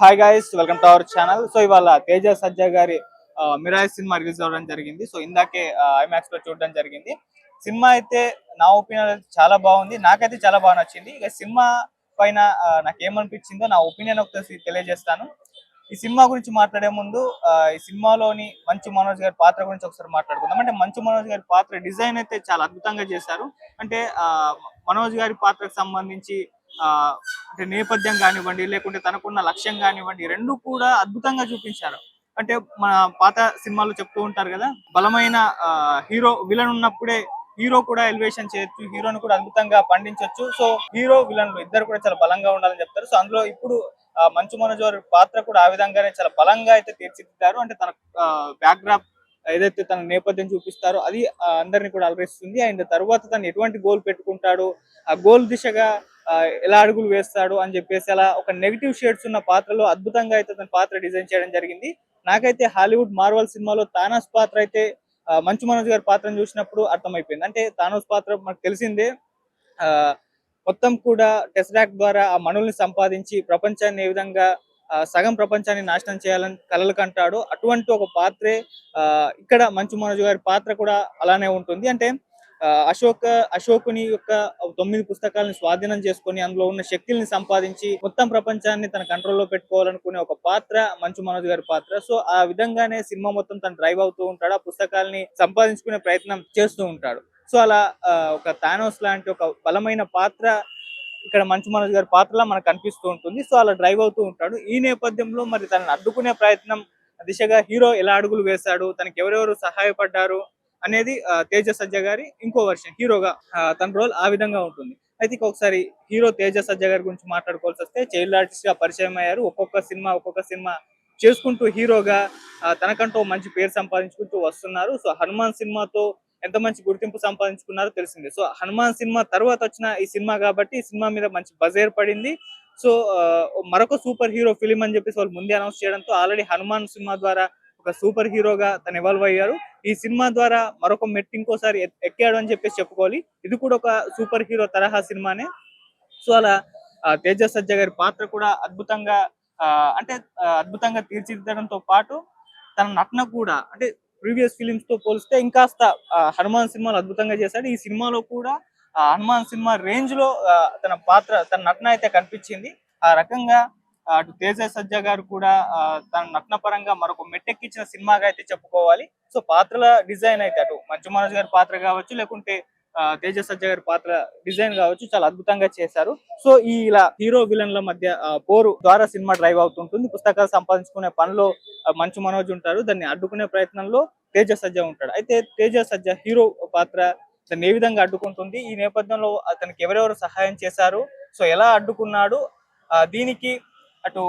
Hi guys, welcome to our channel. So ఇవాళ తేజ సజ్జా గారి Mirai cinema release అవ్వడం జరిగింది. సో ఇందాకే ఐమాక్స్ లో చూడడం జరిగింది. సినిమా అయితే నా ఒపీనియన్ చాలా బాగుంది. నాకైతే చాలా బాగా నచ్చింది. ఇక సినిమా పైన నాకు ఏమనిపించిందో నా ఒపీనియన్ ఒకసారి తెలియజేస్తాను. ఈ సినిమా గురించి మాట్లాడే ముందు ఈ సినిమాలోని మంచు మనోజ్ గారి పాత్ర గురించి ఒకసారి మాట్లాడుకుందాం. అంటే మంచు మనోజ్ గారి పాత్ర డిజైన్ అయితే చాలా అద్భుతంగా చేశారు. అంటే మనోజ్ గారి పాత్రకు సంబంధించి ఆ అంటే నేపథ్యం కానివ్వండి, లేకుంటే తనకున్న లక్ష్యం కానివ్వండి, రెండు కూడా అద్భుతంగా చూపించారు. అంటే మన పాత సినిమాలు చెప్తూ ఉంటారు కదా, బలమైన హీరో విలన్ ఉన్నప్పుడే హీరో కూడా ఎలివేషన్ చేయొచ్చు, హీరోని కూడా అద్భుతంగా పండించవచ్చు. సో హీరో విలన్లు ఇద్దరు కూడా చాలా బలంగా ఉండాలని చెప్తారు. సో అందులో ఇప్పుడు మంచు మనోజ్ గారి పాత్ర కూడా ఆ విధంగానే చాలా బలంగా అయితే తీర్చిదిద్దారు. అంటే తన బ్యాక్ డ్రాప్ ఏదైతే తన నేపథ్యం చూపిస్తారో అది అందరినీ కూడా అలరిస్తుంది. అండ్ తర్వాత తను ఎటువంటి గోల్ పెట్టుకుంటాడు, ఆ గోల్ దిశగా ఎలా అడుగులు వేస్తాడు అని చెప్పేసి అలా ఒక నెగిటివ్ షేడ్స్ ఉన్న పాత్రలో అద్భుతంగా అయితే తన పాత్ర డిజైన్ చేయడం జరిగింది. నాకైతే హాలీవుడ్ మార్వల్ సినిమాలో తానాస్ పాత్ర అయితే మంచు మనోజ్ గారి పాత్రను చూసినప్పుడు అర్థమైపోయింది. అంటే తానోస్ పాత్ర మనకు తెలిసిందే, ఆ మొత్తం కూడా టెస్రాక్ ద్వారా ఆ మనుల్ని సంపాదించి ప్రపంచాన్ని ఏ విధంగా సగం ప్రపంచాన్ని నాశనం చేయాలని కలలు కంటాడు. అటువంటి ఒక పాత్రే ఇక్కడ మంచు మనోజ్ గారి పాత్ర కూడా అలానే ఉంటుంది. అంటే అశోకుని యొక్క 9 పుస్తకాలను స్వాధీనం చేసుకొని అందులో ఉన్న శక్తుల్ని సంపాదించి మొత్తం ప్రపంచాన్ని తన కంట్రోల్లో పెట్టుకోవాలనుకునే ఒక పాత్ర మంచు మనోజ్ గారి పాత్ర. సో ఆ విధంగానే సినిమా మొత్తం తను డ్రైవ్ అవుతూ ఉంటాడు, ఆ పుస్తకాలని సంపాదించుకునే ప్రయత్నం చేస్తూ ఉంటాడు. సో అలా ఒక థానోస్ లాంటి ఒక బలమైన పాత్ర ఇక్కడ మంచు మనోజ్ గారి పాత్రలా మనకు కనిపిస్తూ ఉంటుంది. సో అలా డ్రైవ్ అవుతూ ఉంటాడు. ఈ నేపథ్యంలో మరి తనని అడ్డుకునే ప్రయత్నం దిశగా హీరో ఎలా అడుగులు వేశాడు, తనకి ఎవరెవరు సహాయపడ్డారు అనేది తేజ సజ్జ గారి ఇంకో వర్షన్. హీరోగా తన రోల్ ఆ విధంగా ఉంటుంది. అయితే ఒకసారి హీరో తేజ సజ్జ గారి గురించి మాట్లాడుకోవాల్సి వస్తే, చైల్డ్ ఆర్టిస్ట్ గా పరిచయం అయ్యారు. ఒక్కొక్క సినిమా చేసుకుంటూ హీరోగా తనకంటూ మంచి పేరు సంపాదించుకుంటూ వస్తున్నారు. సో హనుమాన్ సినిమాతో ఎంత మంచి గుర్తింపు సంపాదించుకున్నారో తెలిసిందే. సో హనుమాన్ సినిమా తర్వాత వచ్చిన ఈ సినిమా కాబట్టి ఈ సినిమా మీద మంచి బజ్ ఏర్పడింది. సో మరొక సూపర్ హీరో ఫిలిం అని చెప్పేసి వాళ్ళు ముందే అనౌన్స్ చేయడంతో ఆల్రెడీ హనుమాన్ సినిమా ద్వారా ఒక సూపర్ హీరోగా తను ఎవాల్వ్ అయ్యారు. ఈ సినిమా ద్వారా మరొక మెట్టు ఇంకోసారి ఎక్కాడు అని చెప్పేసి చెప్పుకోవాలి. ఇది కూడా ఒక సూపర్ హీరో తరహా సినిమానే. సో అలా తేజ సజ్జ గారి పాత్ర కూడా అద్భుతంగా అద్భుతంగా తీర్చిదిద్దడంతో పాటు తన నటన కూడా అంటే ప్రీవియస్ ఫిలిమ్స్ తో పోలిస్తే ఇంకాస్త హనుమాన్ సినిమాలో అద్భుతంగా చేశాడు. ఈ సినిమాలో కూడా హనుమాన్ సినిమా రేంజ్ లో తన నటన అయితే కనిపించింది. ఆ రకంగా అటు తేజ సజ్జా గారు కూడా తన నటన పరంగా మరొక మెట్టెక్కించిన సినిమాగా అయితే చెప్పుకోవాలి. సో పాత్రల డిజైన్ అయితే అటు మంచు మనోజ్ గారి పాత్ర కావచ్చు, లేకుంటే తేజ సజ్జా గారి పాత్ర డిజైన్ కావచ్చు, చాలా అద్భుతంగా చేశారు. సో ఇలా హీరో విలన్ల మధ్య పోరు ద్వారా సినిమా డ్రైవ్ అవుతుంటుంది. పుస్తకాలు సంపాదించుకునే పనిలో మంచు మనోజ్ ఉంటారు, దాన్ని అడ్డుకునే ప్రయత్నంలో తేజ సజ్జా ఉంటాడు. అయితే తేజ సజ్జా హీరో పాత్ర దాన్ని ఏ విధంగా అడ్డుకుంటుంది, ఈ నేపథ్యంలో అతనికి ఎవరెవరు సహాయం చేశారు, సో ఎలా అడ్డుకున్నాడు, దీనికి అటు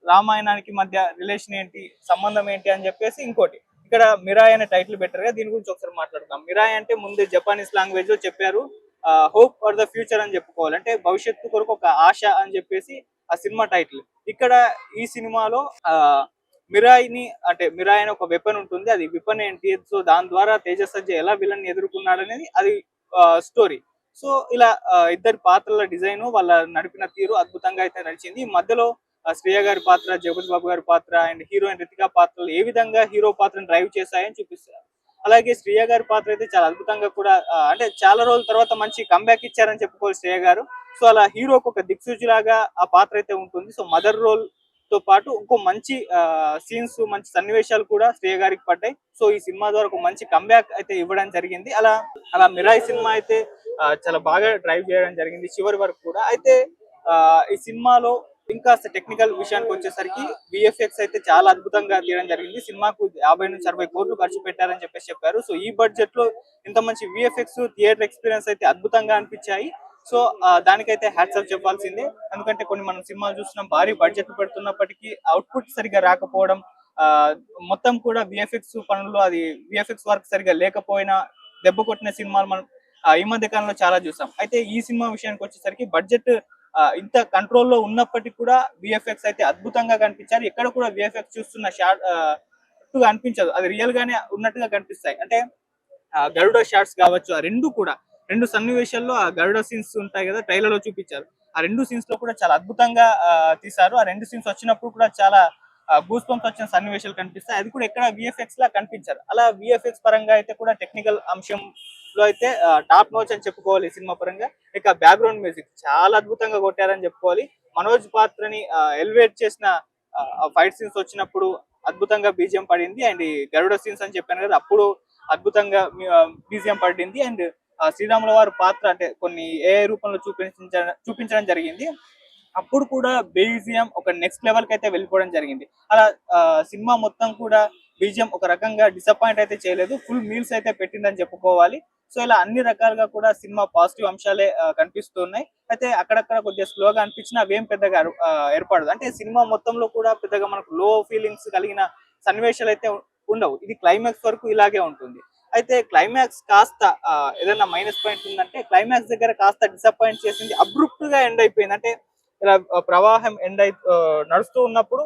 రామాయణానికి మధ్య రిలేషన్ ఏంటి, సంబంధం ఏంటి అని చెప్పేసి ఇంకోటి ఇక్కడ మిరాయ్ అనే టైటిల్ పెట్టారు కదా, దీని గురించి ఒకసారి మాట్లాడుతాం. మిరాయ్ అంటే ముందు జపానీస్ లాంగ్వేజ్ లో చెప్పారు, హోప్ ఫర్ ద ఫ్యూచర్ అని చెప్పుకోవాలి. అంటే భవిష్యత్తు కొరకు ఒక ఆశ అని చెప్పేసి ఆ సినిమా టైటిల్. ఇక్కడ ఈ సినిమాలో మిరాయ్ అని ఒక వెపన్ ఉంటుంది, అది వెపన్ ఏంటి, సో దాని ద్వారా తేజ సజ్జ ఎలా విలన్ ఎదుర్కొన్నాడు అనేది అది స్టోరీ. సో ఇలా ఇద్దరి పాత్రల డిజైన్, వాళ్ళ నడిపిన తీరు అద్భుతంగా అయితే నడిచింది. ఈ మధ్యలో శ్రేయ గారి పాత్ర, జగపతి బాబు గారి పాత్ర అండ్ హీరోయిన్ రితికా పాత్రలు ఏ విధంగా హీరో పాత్రను డ్రైవ్ చేశాయని చూపిస్తారు. అలాగే శ్రేయ గారి పాత్ర అయితే చాలా అద్భుతంగా కూడా అంటే చాలా రోజుల తర్వాత మంచి కంబ్యాక్ ఇచ్చారని చెప్పుకోవాలి శ్రేయ గారు. సో అలా హీరోకి ఒక దిక్సూచి లాగా ఆ పాత్ర అయితే ఉంటుంది. సో మదర్ రోల్ తో పాటు ఇంకో మంచి సీన్స్, మంచి సన్నివేశాలు కూడా శ్రేయ గారికి పడ్డాయి. సో ఈ సినిమా ద్వారా ఒక మంచి కంబ్యాక్ అయితే ఇవ్వడం జరిగింది. అలా మిరాయి సినిమా అయితే చాలా బాగా డ్రైవ్ చేయడం జరిగింది చివరి వరకు కూడా. అయితే ఈ సినిమాలో ఇంకా టెక్నికల్ విషయానికి వచ్చేసరికి విఎఫ్ఎక్స్ అయితే చాలా అద్భుతంగా తీయడం జరిగింది. సినిమాకు 50 నుంచి 60 కోట్లు ఖర్చు పెట్టారని చెప్పేసి చెప్పారు. సో ఈ బడ్జెట్ లో ఇంత మంచి విఎఫ్ఎక్స్, థియేటర్ ఎక్స్పీరియన్స్ అయితే అద్భుతంగా అనిపించాయి. సో దానికైతే హ్యాట్స్ ఆఫ్ చెప్పాల్సిందే. ఎందుకంటే కొన్ని మనం సినిమాలు చూస్తున్నాం, భారీ బడ్జెట్ పెడుతున్నప్పటికీ అవుట్పుట్ సరిగా రాకపోవడం, మొత్తం కూడా విఎఫ్ఎక్స్ పనుల్లో అది విఎఫ్ఎక్స్ వర్క్ సరిగా లేకపోయినా దెబ్బ కొట్టిన సినిమాలు మనం ఈ మధ్య కాలంలో చాలా చూసాం. అయితే ఈ సినిమా విషయానికి వచ్చేసరికి బడ్జెట్ ఇంత కంట్రోల్లో ఉన్నప్పటికీ కూడా విఎఫ్ఎక్స్ అయితే అద్భుతంగా కనిపించారు. ఎక్కడ కూడా విఎఫ్ఎక్స్ చూస్తున్న షాట్ అనిపించదు, అది రియల్ గానే ఉన్నట్టుగా కనిపిస్తాయి. అంటే గరుడ షాట్స్ కావచ్చు, ఆ రెండు సన్నివేశాల్లో ఆ గరుడ సీన్స్ ఉంటాయి కదా, ట్రైలర్ లో చూపించారు. ఆ 2 సీన్స్ లో కూడా చాలా అద్భుతంగా తీశారు. ఆ 2 సీన్స్ వచ్చినప్పుడు కూడా చాలా గూస్ బంప్స్ వచ్చిన సన్నివేశాలు కనిపిస్తాయి. అది కూడా ఎక్కడ విఎఫ్ఎక్స్ లా కనిపించారు. అలా విఎఫ్ఎక్స్ పరంగా అయితే కూడా టెక్నికల్ అంశంలో అయితే టాప్ నోచ్ అని చెప్పుకోవాలి సినిమా పరంగా. ఇక బ్యాక్గ్రౌండ్ మ్యూజిక్ చాలా అద్భుతంగా కొట్టారని చెప్పుకోవాలి. మనోజ్ పాత్రని ఎలివేట్ చేసిన ఫైట్ సీన్స్ వచ్చినప్పుడు అద్భుతంగా బీజిఎం పడింది. అండ్ గరుడ సీన్స్ అని చెప్పాను కదా, అప్పుడు అద్భుతంగా బీజిఎం పడింది. అండ్ శ్రీరాముల వారి పాత్ర అంటే కొన్ని ఏ రూపంలో చూపించడం జరిగింది. అప్పుడు కూడా బీజిఎం ఒక నెక్స్ట్ లెవెల్ కి అయితే వెళ్ళిపోవడం జరిగింది. అలా సినిమా మొత్తం కూడా బీజిఎం ఒక రకంగా డిసప్పాయింట్ అయితే చేయలేదు, ఫుల్ మీల్స్ అయితే పెట్టిందని చెప్పుకోవాలి. సో ఇలా అన్ని రకాలుగా కూడా సినిమా పాజిటివ్ అంశాలే కనిపిస్తున్నాయి. అయితే అక్కడక్కడ కొద్దిగా స్లోగా అనిపించినా అవేం పెద్దగా ఏర్పడదు. అంటే సినిమా మొత్తంలో కూడా పెద్దగా మనకు లో ఫీలింగ్స్ కలిగిన సన్నివేశాలు అయితే ఉండవు. ఇది క్లైమాక్స్ వరకు ఇలాగే ఉంటుంది. అయితే క్లైమాక్స్ కాస్త ఏదైనా మైనస్ పాయింట్ ఉందంటే, క్లైమాక్స్ దగ్గర కాస్త డిసప్పాయింట్ చేసింది. అబ్రుప్ట్ గా ఎండ్ అయిపోయింది. అంటే ఇలా ప్రవాహం నడుస్తూ ఉన్నప్పుడు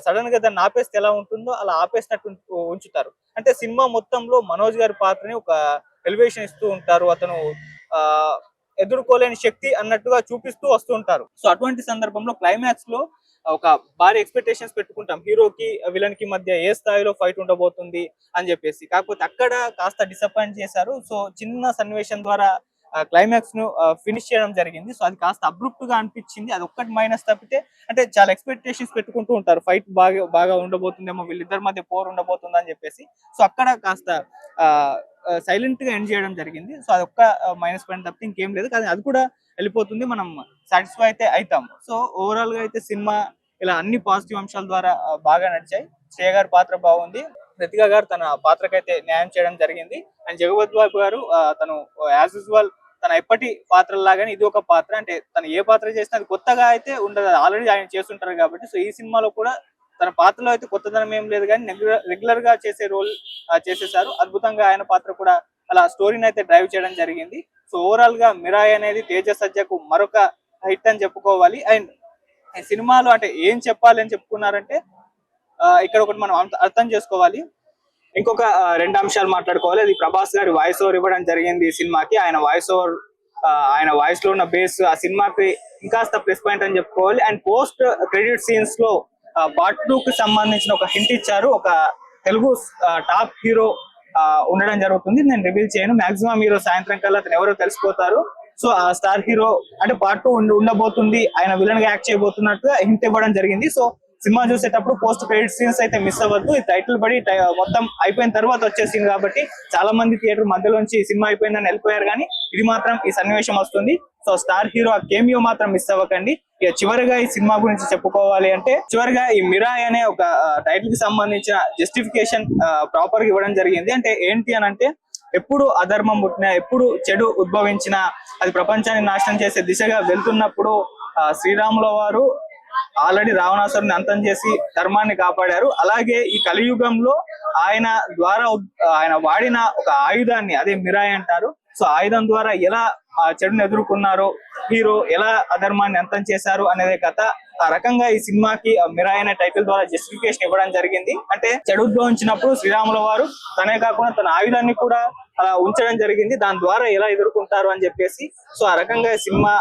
సడన్ గా దాన్ని ఆపేస్తే ఎలా ఉంటుందో అలా ఆపేసినట్టు ఉంచుతారు. అంటే సినిమా మొత్తంలో మనోజ్ గారి పాత్రని ఒక ఎలివేషన్ ఇస్తూ ఉంటారు. అతను ఆ ఎదుర్కోలేని శక్తి అన్నట్టుగా చూపిస్తూ వస్తూ ఉంటారు. సో అటువంటి సందర్భంలో క్లైమాక్స్ లో ఒక భారీ ఎక్స్పెక్టేషన్స్ పెట్టుకుంటాం, హీరోకి విలన్ కి మధ్య ఏ స్థాయిలో ఫైట్ ఉండబోతుంది అని చెప్పేసి. కాకపోతే అక్కడ కాస్త డిసప్పాయింట్ చేశారు. సో చిన్న సన్నివేశం ద్వారా క్లైమాక్స్ ను ఫినిష్ చేయడం జరిగింది. సో అది కాస్త అబ్రుప్ట్ గా అనిపించింది. అది ఒక్కటి మైనస్ తప్పితే, అంటే చాలా ఎక్స్పెక్టేషన్స్ పెట్టుకుంటూ ఉంటారు, ఫైట్ బాగా ఉండబోతుందేమో, వీళ్ళిద్దరి మధ్య పోర్ ఉండబోతుంది అని చెప్పేసి. సో అక్కడ కాస్త సైలెంట్ గా ఎండ్ చేయడం జరిగింది. సో అది ఒక్క మైనస్ పాయింట్ తప్పితే ఇంకేం లేదు. కానీ అది కూడా వెళ్ళిపోతుంది, మనం సాటిస్ఫై అయితే అవుతాం. సో ఓవరాల్ గా అయితే సినిమా ఇలా అన్ని పాజిటివ్ అంశాల ద్వారా బాగా నడిచాయి. శ్రేయ గారి పాత్ర బాగుంది, ప్రతిగా గారు తన పాత్రకైతే న్యాయం చేయడం జరిగింది. అండ్ జగపతి బాబు గారు తను యాజ్ యూజువల్ తన ఎప్పటి పాత్రలాగానే ఇది ఒక పాత్ర, అంటే తను ఏ పాత్ర చేసినా అది కొత్తగా అయితే ఉండదు, ఆల్రెడీ ఆయన చేస్తుంటారు కాబట్టి. సో ఈ సినిమాలో కూడా తన పాత్రలో అయితే కొత్తదనం ఏం లేదు, కానీ రెగ్యులర్ గా చేసే రోల్ చేసేసారు. అద్భుతంగా ఆయన పాత్ర కూడా అలా స్టోరీని అయితే డ్రైవ్ చేయడం జరిగింది. సో ఓవరాల్ గా మిరాయ్ అనేది తేజ సజ్జకు మరొక హిట్ అని చెప్పుకోవాలి. అండ్ ఈ సినిమాలో అంటే ఏం చెప్పాలి అని చెప్పుకున్నారంటే, ఇక్కడ ఒకటి మనం అర్థం చేసుకోవాలి. ఇంకొక 2 అంశాలు మాట్లాడుకోవాలి. అది ప్రభాస్ గారి వాయిస్ ఓవర్ ఇవ్వడం జరిగింది ఈ సినిమాకి. ఆయన వాయిస్ లో ఉన్న బేస్ ఆ సినిమాకి ఇంకాస్త ప్లస్ పాయింట్ అని చెప్పుకోవాలి. అండ్ పోస్ట్ క్రెడిట్ సీన్స్ లో పార్ట్ 2 కి సంబంధించిన ఒక హింట్ ఇచ్చారు. ఒక తెలుగు టాప్ హీరో ఉండడం జరుగుతుంది. నేను రివీల్ చేయను, మాక్సిమం హీరో సాయంత్రం కల్లా అతను ఎవరో తెలిసిపోతారు. సో ఆ స్టార్ హీరో అంటే పార్ట్ 2 ఉండబోతుంది, ఆయన విలన్ గా యాక్ట్ చేయబోతున్నట్టుగా హింట్ ఇవ్వడం జరిగింది. సో సినిమా చూసేటప్పుడు పోస్ట్ క్రెడిట్ సీన్స్ అయితే మిస్ అవ్వద్దు. ఈ టైటిల్ పడి మొత్తం అయిపోయిన తర్వాత వచ్చేసింది కాబట్టి చాలా మంది థియేటర్ మధ్యలోంచి సినిమా అయిపోయిందని వెళ్ళిపోయారు, కానీ ఇది మాత్రం ఈ సన్నివేశం వస్తుంది. సో స్టార్ హీరో ఆ కేమియో మాత్రం మిస్ అవ్వకండి. ఇక చివరిగా ఈ సినిమా గురించి చెప్పుకోవాలి అంటే, చివరిగా ఈ మిరాయ్ అనే ఒక టైటిల్ కి సంబంధించిన జస్టిఫికేషన్ ప్రాపర్ గా ఇవ్వడం జరిగింది. అంటే ఏంటి అని అంటే, ఎప్పుడు అధర్మం పుట్టినా, ఎప్పుడు చెడు ఉద్భవించినా, అది ప్రపంచాన్ని నాశనం చేసే దిశగా వెళ్తున్నప్పుడు శ్రీరాముల వారు ఆల్రెడీ రావణాసురుని అంతం చేసి ధర్మాన్ని కాపాడారు. అలాగే ఈ కలియుగంలో ఆయన ద్వారా ఆయన వాడిన ఒక ఆయుధాన్ని, అదే మిరాయ్ అంటారు. సో ఆయుధం ద్వారా ఎలా ఆ చెడుని ఎదుర్కొన్నారో, హీరో ఎలా అధర్మాన్ని అంతం చేశారు అనేది కథ. ఆ రకంగా ఈ సినిమాకి మిరాయ్ అనే టైటిల్ ద్వారా జస్టిఫికేషన్ ఇవ్వడం జరిగింది. అంటే చెడు ఉద్భవించినప్పుడు శ్రీరాముల వారు తనే కాకుండా తన ఆయుధాన్ని కూడా అలా ఉంచడం జరిగింది, దాని ద్వారా ఎలా ఎదుర్కొంటారు అని చెప్పేసి. సో ఆ రకంగా సినిమా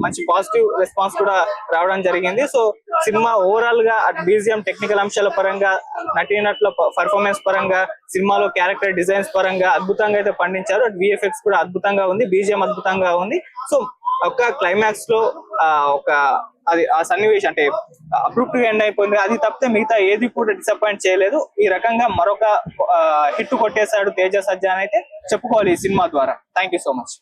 మంచి పాజిటివ్ రెస్పాన్స్ కూడా రావడం జరిగింది. సో సినిమా ఓవరాల్ గా అటు బీజిఎం టెక్నికల్ అంశాల పరంగా, నటీనటుల పర్ఫార్మెన్స్ పరంగా, సినిమాలో క్యారెక్టర్ డిజైన్స్ పరంగా అద్భుతంగా అయితే పండించారు. అటు విఎఫ్ఎక్స్ కూడా అద్భుతంగా ఉంది, బీజిఎం అద్భుతంగా ఉంది. సో ఒక క్లైమాక్స్ లో అది ఆ సన్నివేశం అంటే అబ్రూప్ట్ గా ఎండ్ అయిపోయింది, అది తప్పితే మిగతా ఏది కూడా డిసప్పాయింట్ చేయలేదు. ఈ రకంగా మరొక హిట్ కొట్టేశాడు తేజ సజ్జా అని అయితే చెప్పుకోవాలి ఈ సినిమా ద్వారా. Thank you so much.